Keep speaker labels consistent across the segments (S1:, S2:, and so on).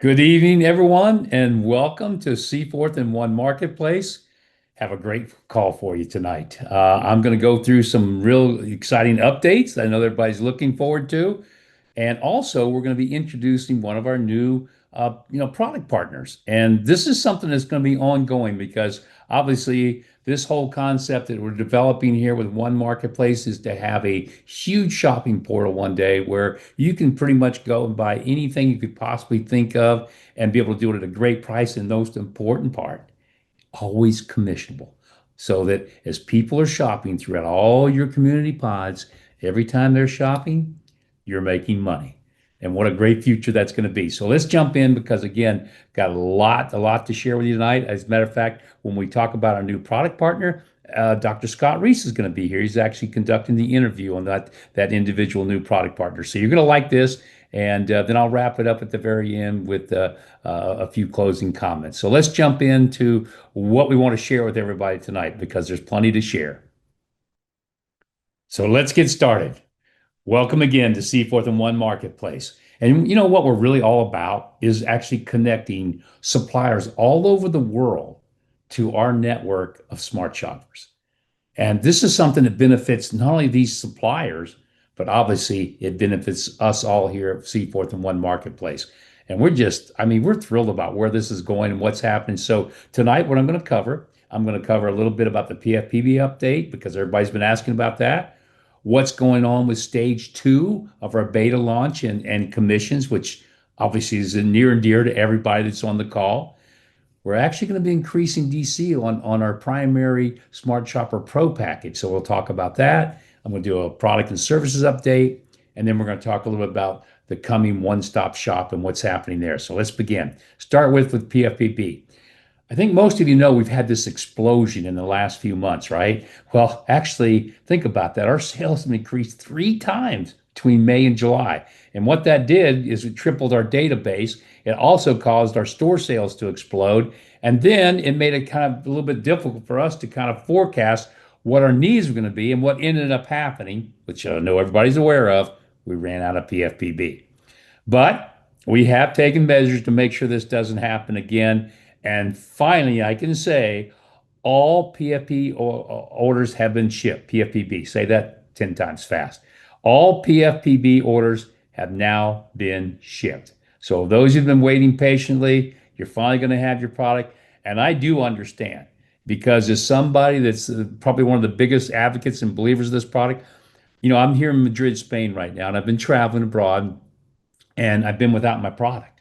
S1: Good evening, everyone, and welcome to Seaforth and One Marketplace. Have a great call for you tonight. I'm going to go through some real exciting updates that I know everybody's looking forward to, and also we're going to be introducing one of our new, product partners. And this is something that's going to be ongoing because obviously this whole concept that we're developing here with One Marketplace is to have a huge shopping portal one day where you can pretty much go and buy anything you could possibly think of and be able to do it at a great price. And the most important part, always commissionable. So that as people are shopping throughout all your community pods, every time they're shopping, you're making money. And what a great future that's going to be. So let's jump in because again, got a lot to share with you tonight. As a matter of fact, when we talk about our new product partner, Dr. Scott Reese is going to be here. He's actually conducting the interview on that individual new product partner. So you're going to like this. And then I'll wrap it up at the very end with a few closing comments. So let's jump into what we want to share with everybody tonight because there's plenty to share. So let's get started. Welcome again to Seaforth and One Marketplace. And you know what we're really all about is actually connecting suppliers all over the world to our network of smart shoppers. And this is something that benefits not only these suppliers, but obviously it benefits us all here at Seaforth and One Marketplace. And we're thrilled about where this is going and what's happening. So tonight, what I'm going to cover a little bit about the PFPB update because everybody's been asking about that. What's going on with stage two of our beta launch and commissions, which obviously is near and dear to everybody that's on the call. We're actually going to be increasing DC on our primary Smart Shopper Pro package. So we'll talk about that. I'm going to do a product and services update, and then we're going to talk a little bit about the coming one-stop shop and what's happening there. So let's begin. Start with PFPB. I think most of you know we've had this explosion in the last few months, right? Well, actually, think about that. Our sales have increased 3 times between May and July. And what that did is it tripled our database. It also caused our store sales to explode. And then it made it kind of a little bit difficult for us to kind of forecast what our needs were going to be. And what ended up happening, which I know everybody's aware of, we ran out of PFPB. But we have taken measures to make sure this doesn't happen again. And finally, I can say all orders have been shipped. PFPB, say that 10 times fast. All PFPB orders have now been shipped. So those who've been waiting patiently, you're finally going to have your product. And I do understand because as somebody that's probably one of the biggest advocates and believers of this product, I'm here in Madrid, Spain right now, and I've been traveling abroad and I've been without my product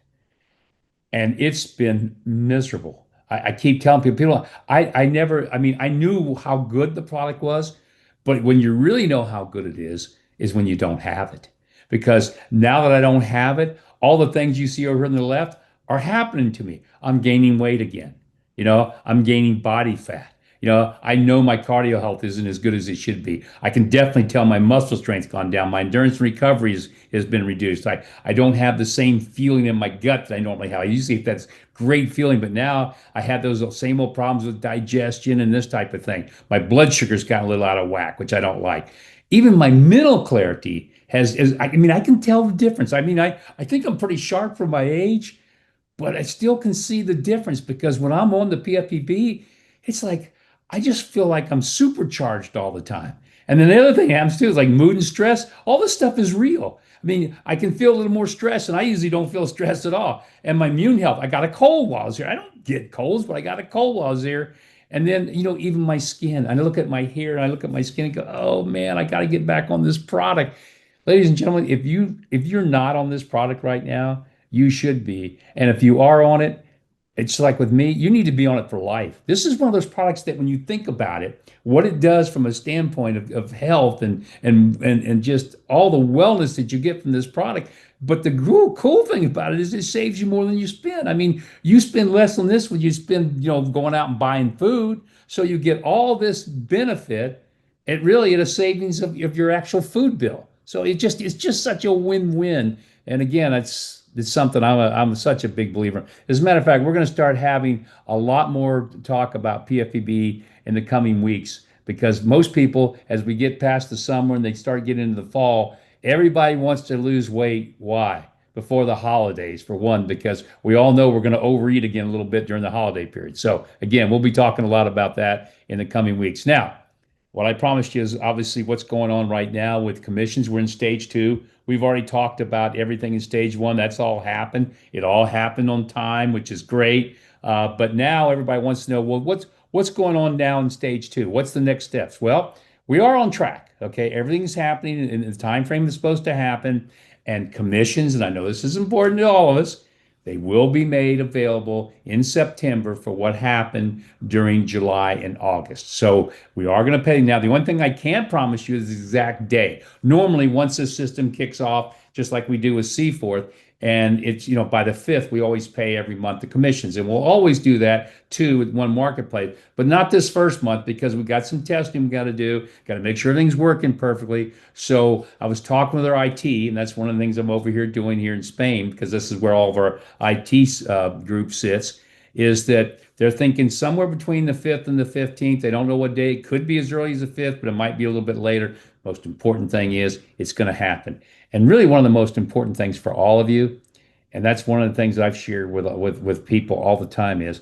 S1: and it's been miserable. I keep telling people, I knew how good the product was, but when you really know how good it is when you don't have it. Because now that I don't have it, all the things you see over here on the left are happening to me. I'm gaining weight again. I'm gaining body fat. I know my cardio health isn't as good as it should be. I can definitely tell my muscle strength's gone down. My endurance and recovery has been reduced. I don't have the same feeling in my gut that I normally have. I usually have that great feeling, but now I have those same old problems with digestion and this type of thing. My blood sugar's got a little out of whack, which I don't like. Even my mental clarity I can tell the difference. I think I'm pretty sharp for my age, but I still can see the difference because when I'm on the PFPB, it's like I just feel like I'm supercharged all the time. And then the other thing happens too is like mood and stress. All this stuff is real. I can feel a little more stress, and I usually don't feel stressed at all. And my immune health, I got a cold while I was here. I don't get colds, but I got a cold while I was here. And then, even my skin, I look at my hair and I look at my skin and go, oh man, I got to get back on this product. Ladies and gentlemen, if you're not on this product right now, you should be. And if you are on it, it's like with me, you need to be on it for life. This is one of those products that when you think about it, what it does from a standpoint of health and just all the wellness that you get from this product. But the cool thing about it is it saves you more than you spend. You spend less on this when you spend, going out and buying food. So you get all this benefit at a savings of your actual food bill. So it's just such a win-win. And again, it's something I'm such a big believer. As a matter of fact, we're going to start having a lot more talk about PFPB in the coming weeks because most people, as we get past the summer and they start getting into the fall, everybody wants to lose weight. Why? before the holidays, for one, because we all know we're going to overeat again a little bit during the holiday period. So, again, we'll be talking a lot about that in the coming weeks. Now, what I promised you is obviously what's going on right now with commissions. We're in stage two. We've already talked about everything in stage one. That's all happened. It all happened on time, which is great. But now everybody wants to know, well, what's going on now in stage two? What's the next steps? Well, we are on track. Okay, everything's happening in the time frame that's supposed to happen, and commissions. And I know this is important to all of us. They will be made available in September for what happened during July and August. So we are going to pay. Now, the one thing I can't promise you is the exact day. Normally, once the system kicks off, just like we do with Seaforth, and it's, by the 5th, we always pay every month the commissions. And we'll always do that too with one marketplace, but not this first month because we've got some testing we got to do, got to make sure everything's working perfectly. So I was talking with our IT, and that's one of the things I'm over here doing here in Spain, because this is where all of our IT group sits, is that they're thinking somewhere between the 5th and the 15th. They don't know what day. It could be as early as the 5th, but it might be a little bit later. Most important thing is it's going to happen. And really one of the most important things for all of you, and that's one of the things I've shared with people all the time, is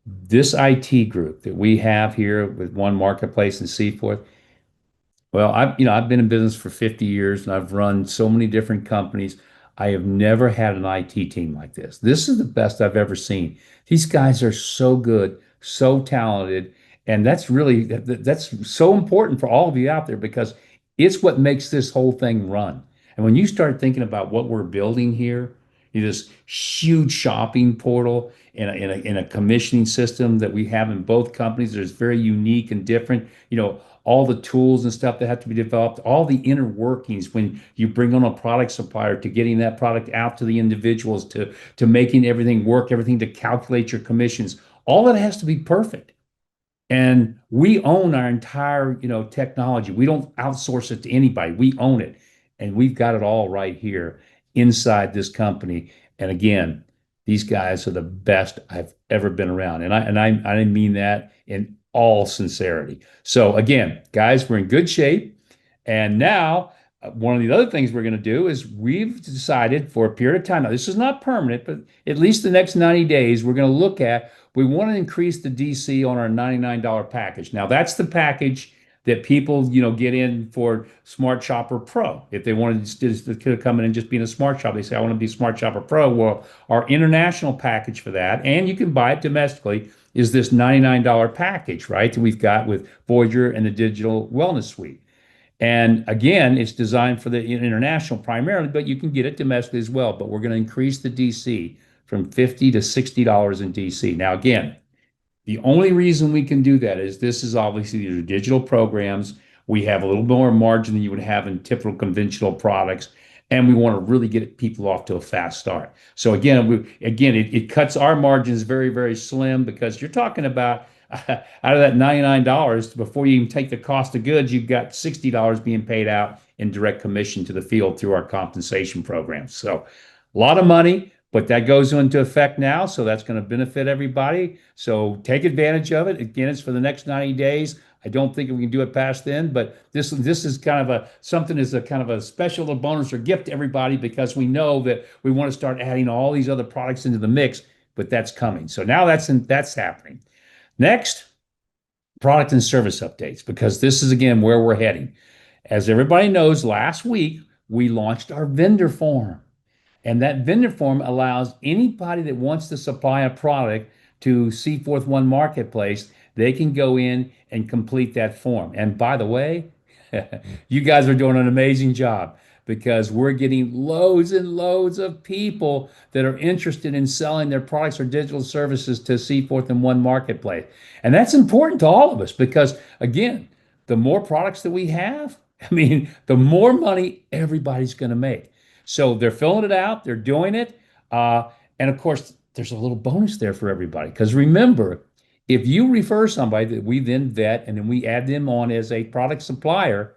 S1: this IT group that we have here with One Marketplace and Seaforth. Well, I've been in business for 50 years and I've run so many different companies. I have never had an IT team like this. This is the best I've ever seen. These guys are so good, so talented, and that's so important for all of you out there, because it's what makes this whole thing run. And when you start thinking about what we're building here, this huge shopping portal in a commissioning system that we have in both companies that is very unique and different. All the tools and stuff that have to be developed, all the inner workings when you bring on a product supplier, to getting that product out to the individuals, to making everything work, everything to calculate your commissions. All that has to be perfect. And we own our entire, technology. We don't outsource it to anybody. We own it. And we've got it all right here inside this company. And again, these guys are the best I've ever been around. And I mean that in all sincerity. So again, guys, we're in good shape. And now, one of the other things we're going to do is we've decided for a period of time. Now, this is not permanent, but at least the next 90 days, we're going to look at, we want to increase the DC on our $99 package. Now, that's the package that people, get in for Smart Shopper Pro. If they wanted to come in and just be in a Smart Shop, they say, I want to be Smart Shopper Pro. Well, our international package for that, and you can buy it domestically, is this $99 package, right? That we've got with Voyager and the Digital Wellness Suite. And again, it's designed for the international primarily, but you can get it domestically as well. But we're going to increase the DC from $50 to $60 in DC. Now, again, the only reason we can do that is this is obviously these are digital programs. We have a little more margin than you would have in typical conventional products, and we want to really get people off to a fast start. So it cuts our margins very, very slim, because you're talking about out of that $99, before you even take the cost of goods, you've got $60 being paid out in direct commission to the field through our compensation programs. So a lot of money, but that goes into effect now. So that's going to benefit everybody. So take advantage of it. Again, it's for the next 90 days. I don't think we can do it past then, but this is kind of a kind of a special little bonus or gift to everybody, because we know that we want to start adding all these other products into the mix, but that's coming. So now that's happening. Next, product and service updates, because this is again where we're heading. As everybody knows, last week we launched our vendor form. And that vendor form allows anybody that wants to supply a product to Seaforth One Marketplace, they can go in and complete that form. And by the way, you guys are doing an amazing job, because we're getting loads and loads of people that are interested in selling their products or digital services to Seaforth and One Marketplace. And that's important to all of us, because again, the more products that we have, the more money everybody's going to make. So they're filling it out, they're doing it. And of course, there's a little bonus there for everybody. Because remember, if you refer somebody that we then vet and then we add them on as a product supplier,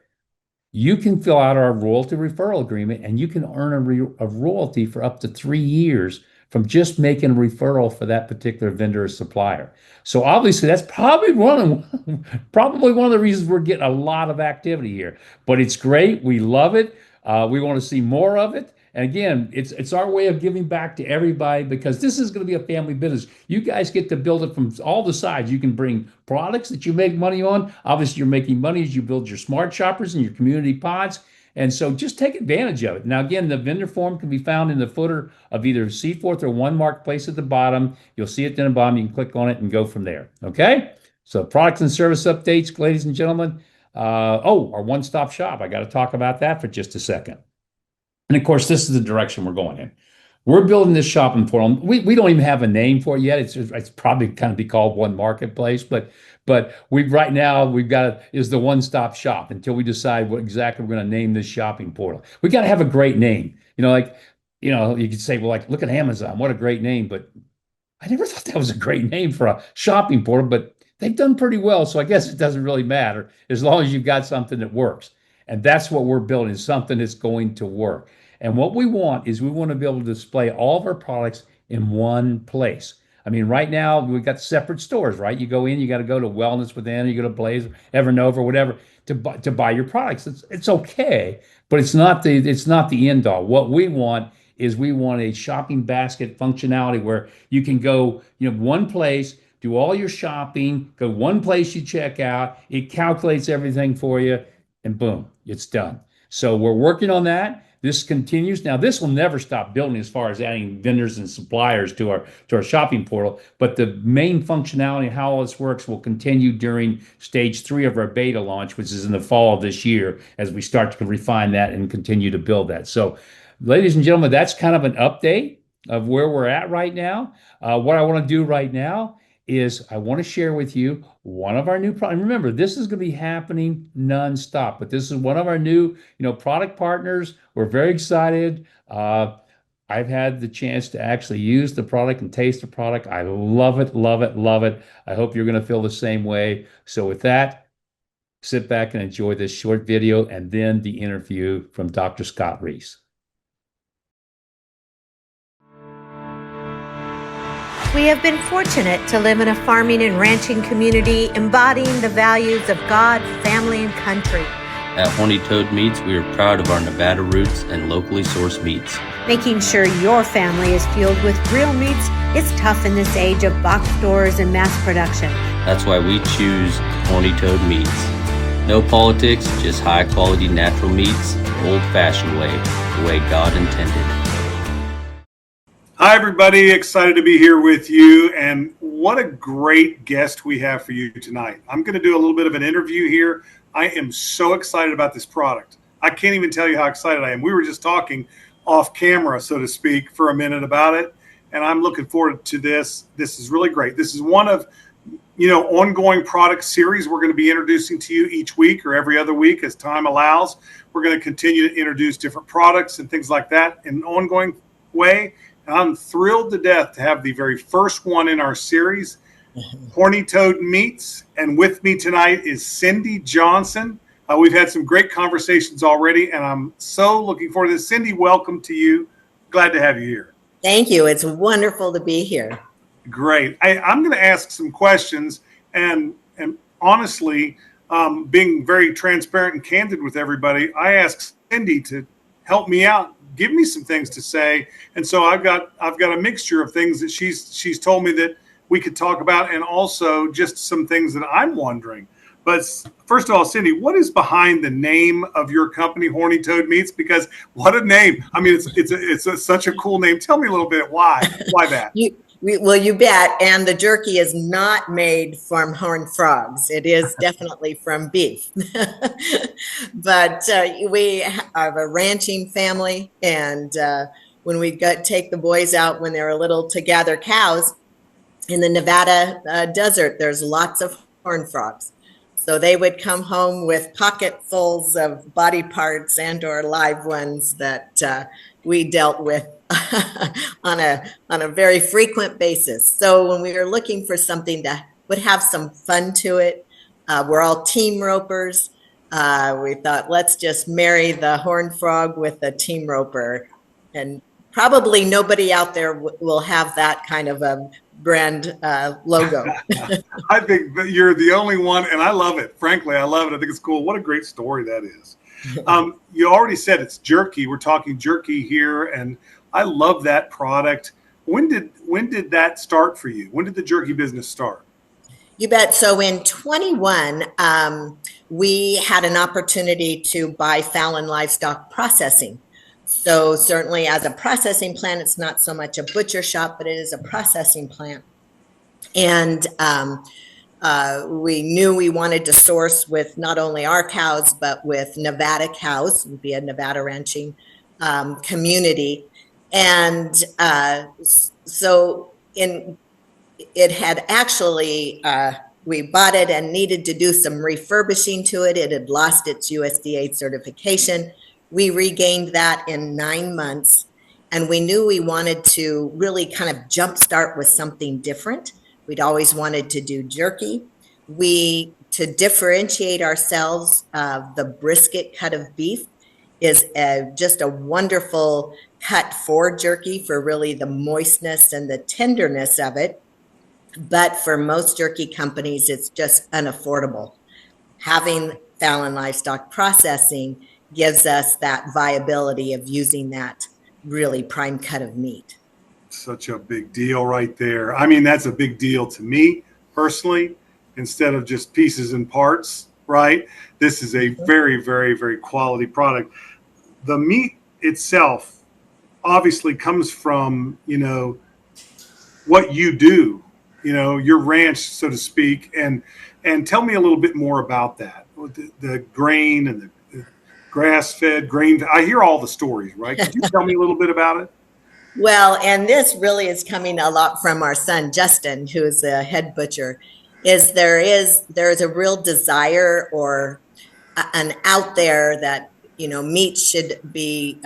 S1: you can fill out our royalty referral agreement, and you can earn a royalty for up to 3 years from just making a referral for that particular vendor or supplier. So obviously that's probably one of the reasons we're getting a lot of activity here. But it's great. We love it. We want to see more of it. And again, it's our way of giving back to everybody because this is going to be a family business. You guys get to build it from all the sides. You can bring products that you make money on. Obviously, you're making money as you build your smart shoppers and your community pods. And so just take advantage of it. Now, again, the vendor form can be found in the footer of either Seaforth or One Marketplace at the bottom. You'll see it in the bottom. You can click on it and go from there. Okay? So products and service updates, ladies and gentlemen. Our one-stop shop. I got to talk about that for just a second. And of course, this is the direction we're going in. We're building this shopping portal. We don't even have a name for it yet. It's probably kind of be called One Marketplace, but right now we've got is the one-stop shop until we decide what exactly we're going to name this shopping portal. We got to have a great name. You could say, well, like look at Amazon, what a great name, but I never thought that was a great name for a shopping portal, but they've done pretty well. So I guess it doesn't really matter as long as you've got something that works. And that's what we're building, something that's going to work. And what we want is we want to be able to display all of our products in one place. I mean, right now we've got separate stores, right? You go in, you got to go to Wellness Within, you go to Blaze, Evernova, whatever, to buy your products. It's okay, but it's not the end all. What we want is we want a shopping basket functionality where you can go, one place, do all your shopping, go one place you check out, it calculates everything for you, and boom, it's done. So we're working on that. This continues. Now, this will never stop building as far as adding vendors and suppliers to our shopping portal, but the main functionality and how all this works will continue during stage 3 of our beta launch, which is in the fall of this year, as we start to refine that and continue to build that. So, ladies and gentlemen, that's kind of an update of where we're at right now. What I want to do right now is I want to share with you one of our new products. Remember, this is going to be happening nonstop, but this is one of our new, product partners. We're very excited. I've had the chance to actually use the product and taste the product. I love it, love it, love it. I hope you're going to feel the same way. So with that, sit back and enjoy this short video and then the interview from Dr. Scott Reese.
S2: We have been fortunate to live in a farming and ranching community embodying the values of God, family, and country.
S3: At Horny Toad Meats, we are proud of our Nevada roots and locally sourced meats.
S2: Making sure your family is fueled with real meats is tough in this age of box stores and mass production.
S3: That's why we choose Horny Toad Meats. No politics, just high-quality natural meats, the old-fashioned way, the way God intended.
S4: Hi, everybody. Excited to be here with you. And what a great guest we have for you tonight. I'm going to do a little bit of an interview here. I am so excited about this product. I can't even tell you how excited I am. We were just talking off camera, so to speak, for a minute about it. And I'm looking forward to this. This is really great. This is one of, ongoing product series we're going to be introducing to you each week or every other week as time allows. We're going to continue to introduce different products and things like that in an ongoing way. And I'm thrilled to death to have the very first one in our series, Horny Toad Meats. And with me tonight is Cindy Johnson. We've had some great conversations already, and I'm so looking forward to this. Cindy, welcome to you. Glad to have you here.
S5: Thank you. It's wonderful to be here.
S4: Great. I'm going to ask some questions, and honestly, being very transparent and candid with everybody, I asked Cindy to help me out. Give me some things to say, and so I've got a mixture of things that she's told me that we could talk about, and also just some things that I'm wondering. But first of all, Cindy, what is behind the name of your company, Horny Toad Meats? Because what a name! I mean, it's such a cool name. Tell me a little bit why that.
S5: Well, you bet. And the jerky is not made from horned frogs. It is definitely from beef. But we have a ranching family. And when we take the boys out when they're little to gather cows in the Nevada desert, there's lots of horned frogs. So they would come home with pocketfuls of body parts and or live ones that we dealt with on a very frequent basis. So when we were looking for something that would have some fun to it, we're all team ropers. We thought, let's just marry the horned frog with the team roper. And probably nobody out there will have that kind of a brand logo.
S4: I think that you're the only one, and I love it. Frankly, I love it. I think it's cool. What a great story that is. You already said it's jerky. We're talking jerky here, and I love that product. When did that start for you? When did the jerky business start?
S5: You bet. So in 21, we had an opportunity to buy Fallon Livestock Processing. So certainly as a processing plant, it's not so much a butcher shop, but it is a processing plant. And we knew we wanted to source with not only our cows, but with Nevada cows, would be a Nevada ranching community. And so it had actually, we bought it and needed to do some refurbishing to it. It had lost its USDA certification. We regained that in 9 months, and we knew we wanted to really kind of jumpstart with something different. We'd always wanted to do jerky. To differentiate ourselves, the brisket cut of beef is just a wonderful cut for jerky, for really the moistness and the tenderness of it. But for most jerky companies, it's just unaffordable. Having Fallon Livestock Processing gives us that viability of using that really prime cut of meat.
S4: Such a big deal right there. I mean, that's a big deal to me personally, instead of just pieces and parts, right? This is a very, very, very quality product. The meat itself obviously comes from, what you do, your ranch, so to speak. And tell me a little bit more about that. The grain and the grass-fed grain. I hear all the stories, right? Could you tell me a little bit about it?
S5: Well, and this really is coming a lot from our son, Justin, who is the head butcher, there is a real desire or an out there that, meat should be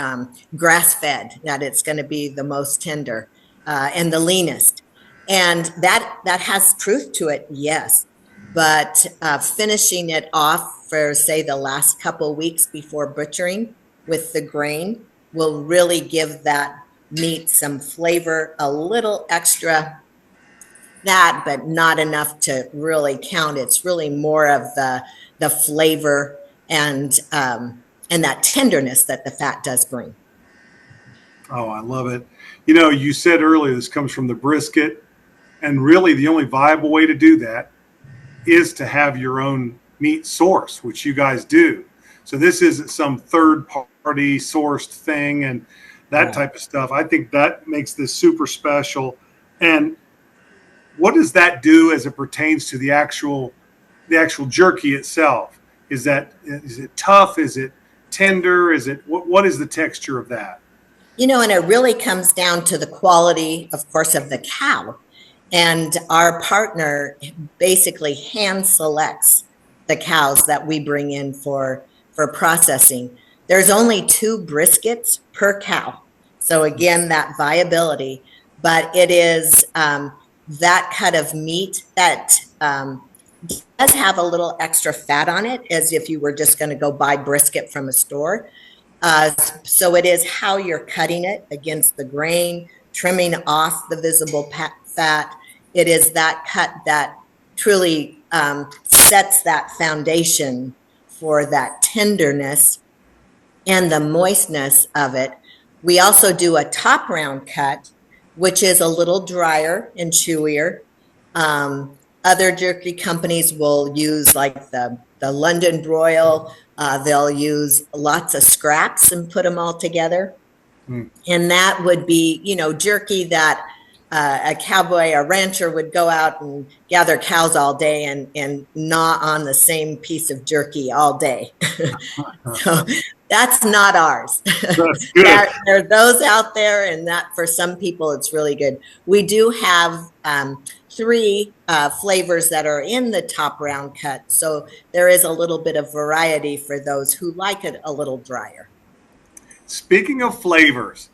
S5: grass-fed, that it's going to be the most tender and the leanest. And that has truth to it, yes. But finishing it off for, say, the last couple weeks before butchering with the grain will really give that meat some flavor, a little extra that, but not enough to really count. It's really more of the flavor and that tenderness that the fat does bring.
S4: Oh, I love it. You said earlier this comes from the brisket, and really the only viable way to do that is to have your own meat source, which you guys do. So this isn't some third-party sourced thing and that type of stuff. I think that makes this super special. And what does that do as it pertains to the actual jerky itself? Is it tough? Is it tender? What is the texture of that?
S5: And it really comes down to the quality, of course, of the cow. And our partner basically hand selects the cows that we bring in for processing. There's only 2 briskets per cow. So again, that viability, but it is that cut of meat that does have a little extra fat on it, as if you were just going to go buy brisket from a store. So it is how you're cutting it against the grain, trimming off the visible fat. It is that cut that truly sets that foundation for that tenderness and the moistness of it. We also do a top round cut, which is a little drier and chewier. Other jerky companies will use like the London broil. They'll use lots of scraps and put them all together. And that would be, jerky that a cowboy, a rancher would go out and gather cows all day and gnaw on the same piece of jerky all day. So that's not ours.
S4: That's good.
S5: There are those out there, and that for some people it's really good. We do have 3 flavors that are in the top round cut, so there is a little bit of variety for those who like it a little drier.
S4: Speaking of flavors,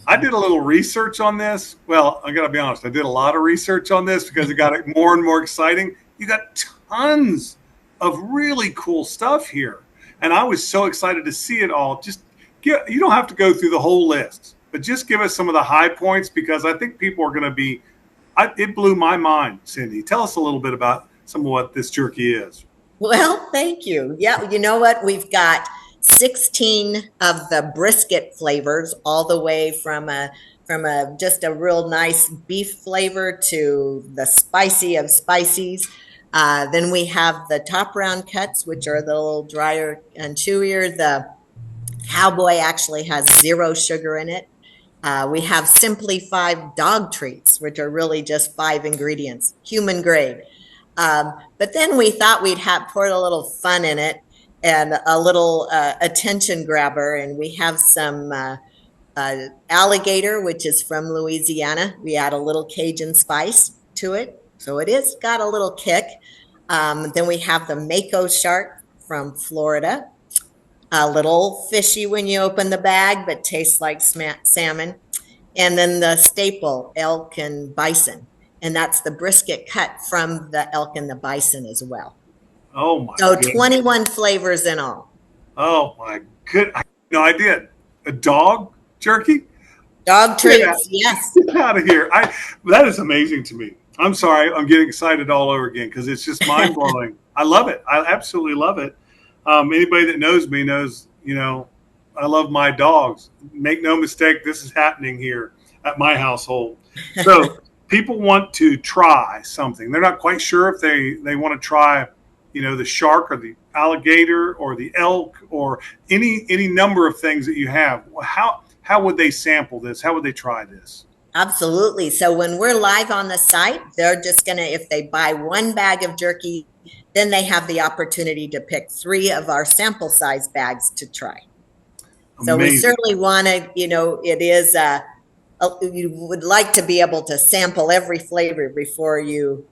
S4: I did a little research on this. Well, I got to be honest, I did a lot of research on this because it got more and more exciting. You got tons of really cool stuff here. And I was so excited to see it all. You don't have to go through the whole list, but just give us some of the high points, because I think people are going to be it blew my mind, Cindy. Tell us a little bit about some of what this jerky is.
S5: Well, thank you. Yeah, you know what? We've got 16 of the brisket flavors, all the way from a just a real nice beef flavor to the spicy of spices. Then we have the top round cuts, which are the little drier and chewier. The cowboy actually has zero sugar in it. We have Simply Five dog treats, which are really just 5 ingredients, human grade. But then we thought we'd have poured a little fun in it and a little attention grabber, and we have some alligator, which is from Louisiana. We add a little Cajun spice to it, so it is got a little kick. Then we have the mako shark from Florida, a little fishy when you open the bag, but tastes like salmon. And then the staple, elk and bison. And that's the brisket cut from the elk and the bison as well.
S4: Oh my
S5: So
S4: goodness.
S5: 21 flavors in all.
S4: Oh my good. I had no idea. A dog jerky?
S5: Dog treats, yes.
S4: Get out of here. That is amazing to me. I'm sorry. I'm getting excited all over again because it's just mind blowing. I love it. I absolutely love it. Anybody that knows me knows, I love my dogs. Make no mistake, this is happening here at my household. So people want to try something. They're not quite sure if they want to try, the shark or the alligator or the elk or any number of things that you have. How would they sample this? How would they try this?
S5: Absolutely. So when we're live on the site, they're just going to, if they buy one bag of jerky, then they have the opportunity to pick 3 of our sample size bags to try. So we certainly want to, it is, you would like to be able to sample every flavor before you,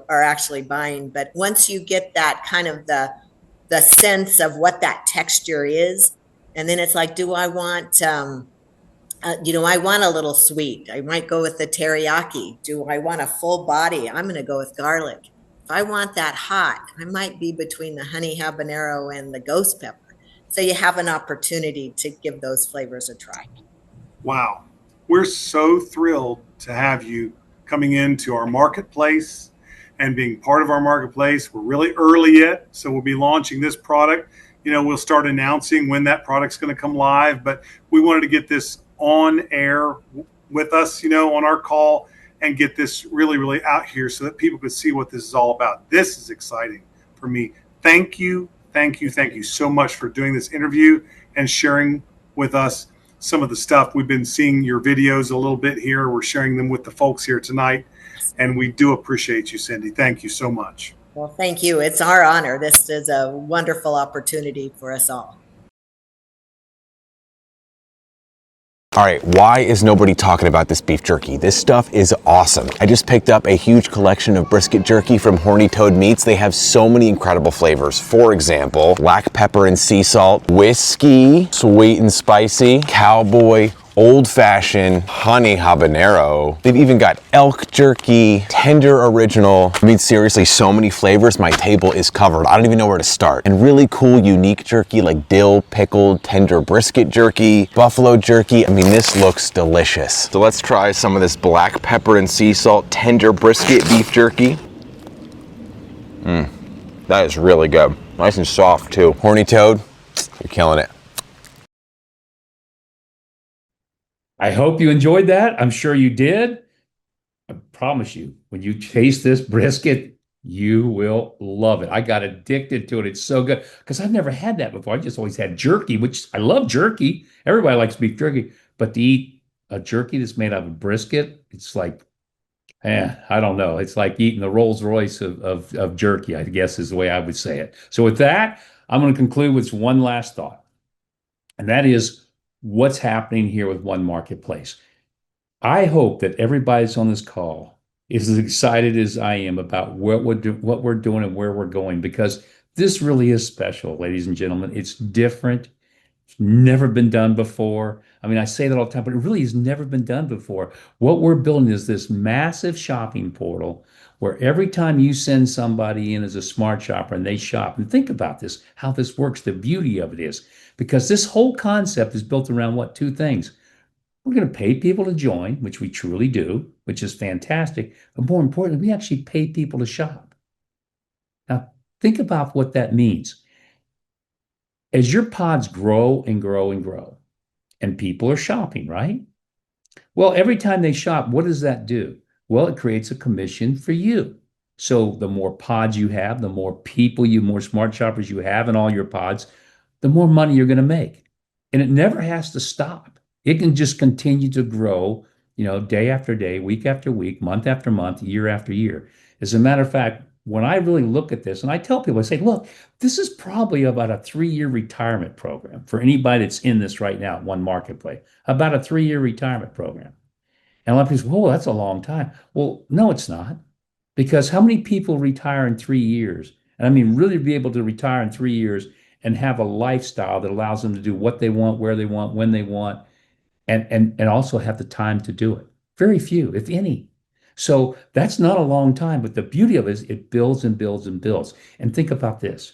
S5: are actually buying. But once you get that kind of the sense of what that texture is, and then it's like, do I want, I want a little sweet. I might go with the teriyaki. Do I want a full body? I'm going to go with garlic. If I want that hot, I might be between the honey habanero and the ghost pepper. So you have an opportunity to give those flavors a try.
S4: Wow. We're so thrilled to have you coming into our marketplace and being part of our marketplace. We're really early yet, so we'll be launching this product. We'll start announcing when that product's going to come live, but we wanted to get this on air with us, on our call and get this really, really out here so that people could see what this is all about. This is exciting for me. Thank you so much for doing this interview and sharing with us some of the stuff. We've been seeing your videos a little bit here. We're sharing them with the folks here tonight, and we do appreciate you, Cindy. Thank you so much.
S5: Well, thank you. It's our honor. This is a wonderful opportunity for us all.
S6: All right, why is nobody talking about this beef jerky? This stuff is awesome. I just picked up a huge collection of brisket jerky from Horny Toad Meats. They have so many incredible flavors. For example, black pepper and sea salt, whiskey, sweet and spicy, cowboy, old-fashioned, honey habanero. They've even got elk jerky, tender original. I mean, seriously, so many flavors. My table is covered. I don't even know where to start. And really cool, unique jerky like dill, pickled, tender brisket jerky, buffalo jerky. I mean, this looks delicious. So let's try some of this black pepper and sea salt tender brisket beef jerky. That is really good. Nice and soft too. Horny Toad, you're killing it.
S1: I hope you enjoyed that. I'm sure you did. I promise you, when you taste this brisket, you will love it. I got addicted to it. It's so good because I've never had that before. I just always had jerky, which I love jerky. Everybody likes beef jerky, but to eat a jerky that's made out of brisket, it's like, I don't know. It's like eating the Rolls Royce of jerky, I guess is the way I would say it. So with that, I'm going to conclude with one last thought, and that is what's happening here with One Marketplace. I hope that everybody's on this call is as excited as I am about what we're doing and where we're going, because this really is special, ladies and gentlemen. It's different. It's never been done before. I mean, I say that all the time, but it really has never been done before. What we're building is this massive shopping portal where every time you send somebody in as a smart shopper and they shop, and think about this, how this works, the beauty of it is, because this whole concept is built around what? 2 things. We're going to pay people to join, which we truly do. which is fantastic. But more importantly, we actually pay people to shop. Now, think about what that means. As your pods grow and grow and grow, and people are shopping, right? Well, every time they shop, what does that do? Well, it creates a commission for you. So the more pods you have, the more people you, more smart shoppers you have in all your pods, the more money you're going to make. And it never has to stop. It can just continue to grow, day after day, week after week, month after month, year after year. As a matter of fact, when I really look at this, and I tell people, I say, look, this is probably about a 3-year retirement program for anybody that's in this right now at One Marketplace, about a 3-year retirement program. And a lot of people say, whoa, that's a long time. Well, no, it's not. Because how many people retire in 3 years? And I mean, really be able to retire in 3 years and have a lifestyle that allows them to do what they want, where they want, when they want, and also have the time to do it. Very few, if any. So that's not a long time, but the beauty of it is it builds and builds and builds. And think about this.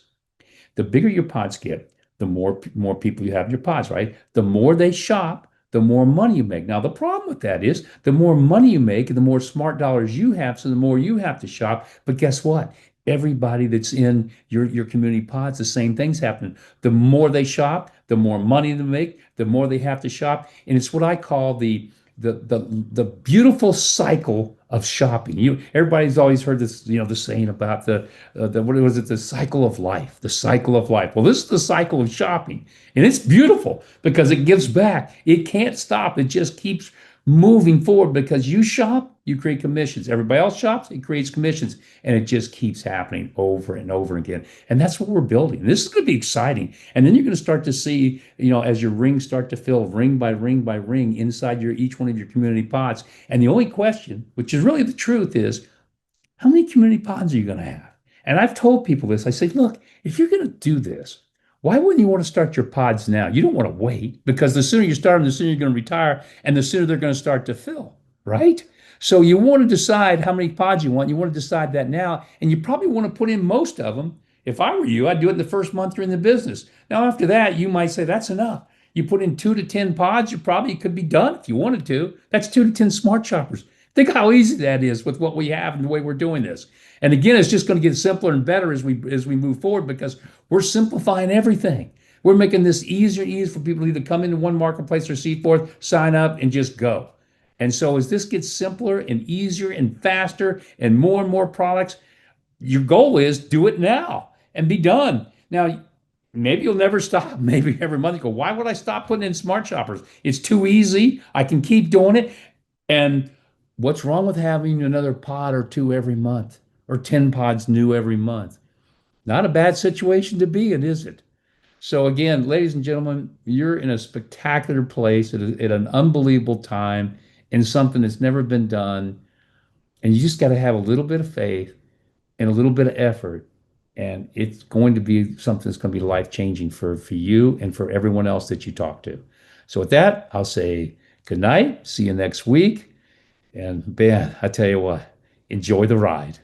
S1: The bigger your pods get, the more people you have in your pods, right? The more they shop, the more money you make. Now, the problem with that is the more money you make, the more smart dollars you have, so the more you have to shop. But guess what? Everybody that's in your community pods, the same thing's happening. The more they shop, the more money they make, the more they have to shop. And it's what I call the beautiful cycle of shopping. Everybody's always heard this, the saying about the what was it, the cycle of life, the cycle of life. Well, this is the cycle of shopping, and it's beautiful because it gives back. It can't stop. It just keeps moving forward because you shop, you create commissions. Everybody else shops, it creates commissions, and it just keeps happening over and over again. And that's what we're building. This is going to be exciting. And then you're going to start to see, as your rings start to fill ring by ring by ring inside each one of your community pods. And the only question, which is really the truth, is how many community pods are you going to have? And I've told people this. I say, look, if you're going to do this, why wouldn't you want to start your pods now? You don't want to wait because the sooner you start them, the sooner you're going to retire, and the sooner they're going to start to fill, right? So you want to decide how many pods you want. You want to decide that now, and you probably want to put in most of them. If I were you, I'd do it in the first month you're in the business. Now, after that, you might say that's enough. You put in 2 to 10 pods, you probably could be done if you wanted to. That's 2 to 10 smart shoppers. Think how easy that is with what we have and the way we're doing this. And again, it's just going to get simpler and better as we move forward because we're simplifying everything. We're making this easier and easier for people to either come into One Marketplace or Seaforth, sign up, and just go. And so as this gets simpler and easier and faster and more products, your goal is do it now and be done. Now, maybe you'll never stop. Maybe every month you go, why would I stop putting in smart shoppers? It's too easy. I can keep doing it. And what's wrong with having another pod or two every month or 10 pods new every month? Not a bad situation to be in, is it? So again, ladies and gentlemen, you're in a spectacular place at an unbelievable time in something that's never been done. And you just got to have a little bit of faith and a little bit of effort. And it's going to be something that's going to be life-changing for you and for everyone else that you talk to. So with that, I'll say good night. See you next week. And man, I tell you what, enjoy the ride.